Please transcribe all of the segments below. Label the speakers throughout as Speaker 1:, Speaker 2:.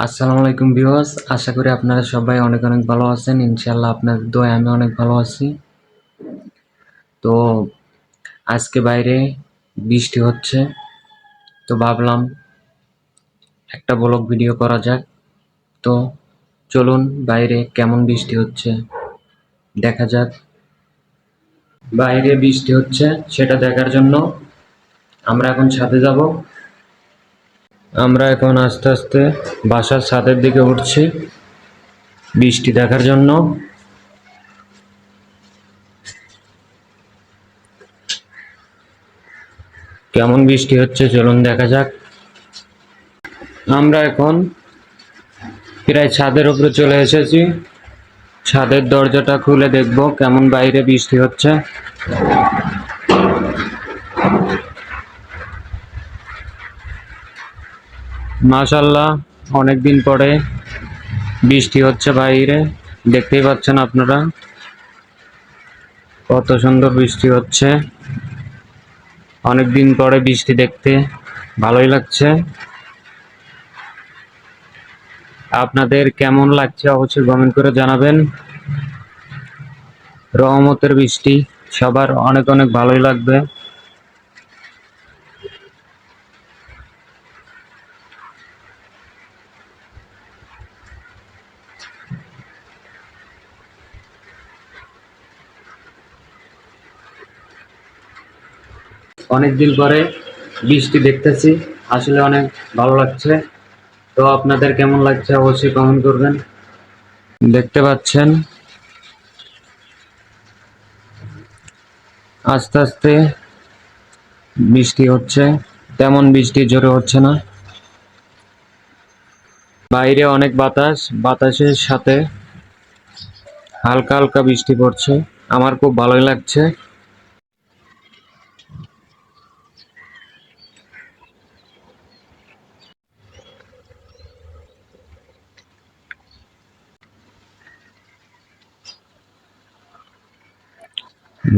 Speaker 1: আসসালামু আলাইকুম ভিউয়ার্স, আশা করি আপনারা সবাই অনেক অনেক ভালো আছেন। ইনশাআল্লাহ আপনাদের দোয়ায় আমি অনেক ভালো আছি। তো আজকে বাইরে বৃষ্টি হচ্ছে, তো ভাবলাম একটা ব্লগ ভিডিও করা যাক। তো চলুন বাইরে কেমন বৃষ্টি হচ্ছে দেখা যাক। বাইরে বৃষ্টি হচ্ছে সেটা দেখার জন্য আমরা এখন ছাদে যাব। আমরা এখন আস্তে আস্তে বাসার ছাদের দিকে উঠছি বৃষ্টি দেখার জন্য। কেমন বৃষ্টি হচ্ছে চলুন দেখা যাক। আমরা এখন প্রায় ছাদের উপরে চলে এসেছি। ছাদের দরজাটা খুলে দেখব কেমন বাইরে বৃষ্টি হচ্ছে। মাশাআল্লাহ, অনেকদিন পরে বৃষ্টি হচ্ছে বাইরে, দেখতেই পাচ্ছেন আপনারা কত সুন্দর বৃষ্টি হচ্ছে। অনেকদিন পরে বৃষ্টি দেখতে ভালোই লাগছে। আপনাদের কেমন লাগছে অবশ্যই কমেন্ট করে জানাবেন। রহমতের বৃষ্টি সবার অনেক অনেক ভালোই লাগবে। অনেকদিন পরে বৃষ্টি দেখতেছি, আসলে অনেক ভালো লাগছে। তো আপনাদের কেমন লাগছে অবশ্যই কমেন্ট করবেন। দেখতে পাচ্ছেন আস্তে আস্তে বৃষ্টি হচ্ছে, তেমন বৃষ্টি জোরে হচ্ছে না। বাইরে অনেক বাতাস, বাতাসের সাথে হালকা হালকা বৃষ্টি পড়ছে, আমার খুব ভালোই লাগছে।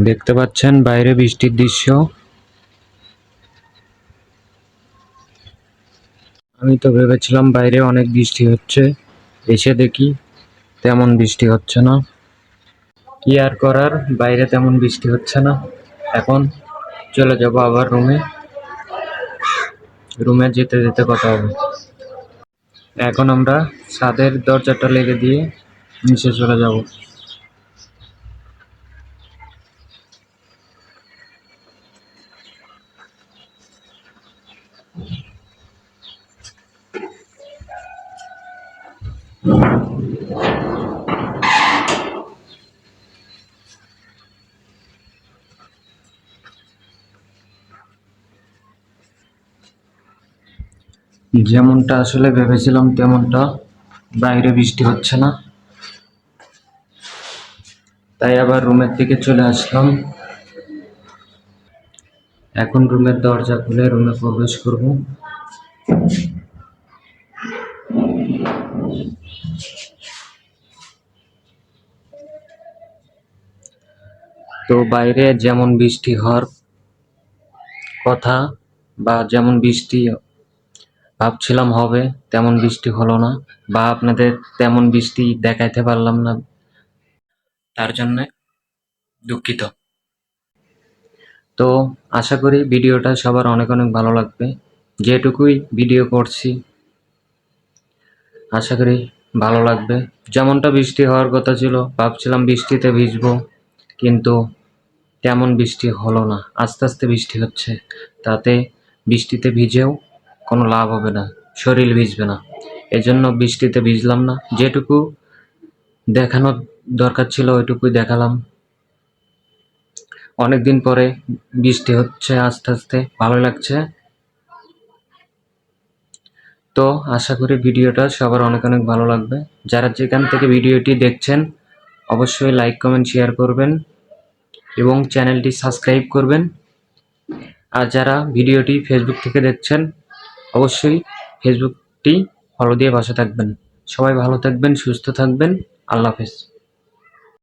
Speaker 1: দেখতে পাচ্ছেন বাইরে বৃষ্টির দৃশ্য। আমি তো ভেবেছিলাম বাইরে অনেক বৃষ্টি হচ্ছে, এসে দেখি তেমন বৃষ্টি হচ্ছে না। কি আর করার, বাইরে তেমন বৃষ্টি হচ্ছে না। এখন চলে যাব আবার রুমে, রুমে যেতে যেতে কথা হবে। এখন আমরা ছাদের দরজাটা লেগে দিয়ে নিচে চলে যাব। যেমনটা আসলে ভেবেছিলাম তেমনটা বাইরে বৃষ্টি হচ্ছে না, তাই আবার রুমের দিকে চলে আসলাম। এখন রুমের দরজা খুলে রুমে প্রবেশ করব। তো বাইরে যেমন বৃষ্টি হওয়ার কথা বা যেমন বৃষ্টি ভাবছিলাম হবে তেমন বৃষ্টি হলো না, বা আপনাদের তেমন বৃষ্টি দেখাইতে পারলাম না, তার জন্য দুঃখিত। তো আশা করি ভিডিওটা সবার অনেক অনেক ভালো লাগবে। যেটুকুই ভিডিও করছি আশা করি ভালো লাগবে। যেমনটা বৃষ্টি হওয়ার কথা ছিল, ভাবছিলাম বৃষ্টিতে ভিজবো, কিন্তু তেমন বৃষ্টি হলো না। আস্তে আস্তে বৃষ্টি হচ্ছে, তাতে বৃষ্টিতে ভিজেও কোনো লাভ হবে না, শরীর ভিজবে না। এজন্য বৃষ্টিতে ভিজলাম না, যেটুকু দেখানোর দরকার ছিল ওইটুকুই দেখালাম। অনেকদিন পরে বৃষ্টি হচ্ছে, আস্তে আস্তে ভালো লাগছে। তো আশা করি ভিডিওটা সবার অনেক অনেক ভালো লাগবে। যারা যেখান থেকে ভিডিওটি দেখছেন অবশ্যই লাইক কমেন্ট শেয়ার করবেন এবং চ্যানেলটি সাবস্ক্রাইব করবেন। আর যারা ভিডিওটি ফেসবুক থেকে দেখছেন অবশ্যই ফেসবুকটি ফলো দিয়ে পাশে থাকবেন। সবাই ভালো থাকবেন, সুস্থ থাকবেন। আল্লাহ হাফেজ।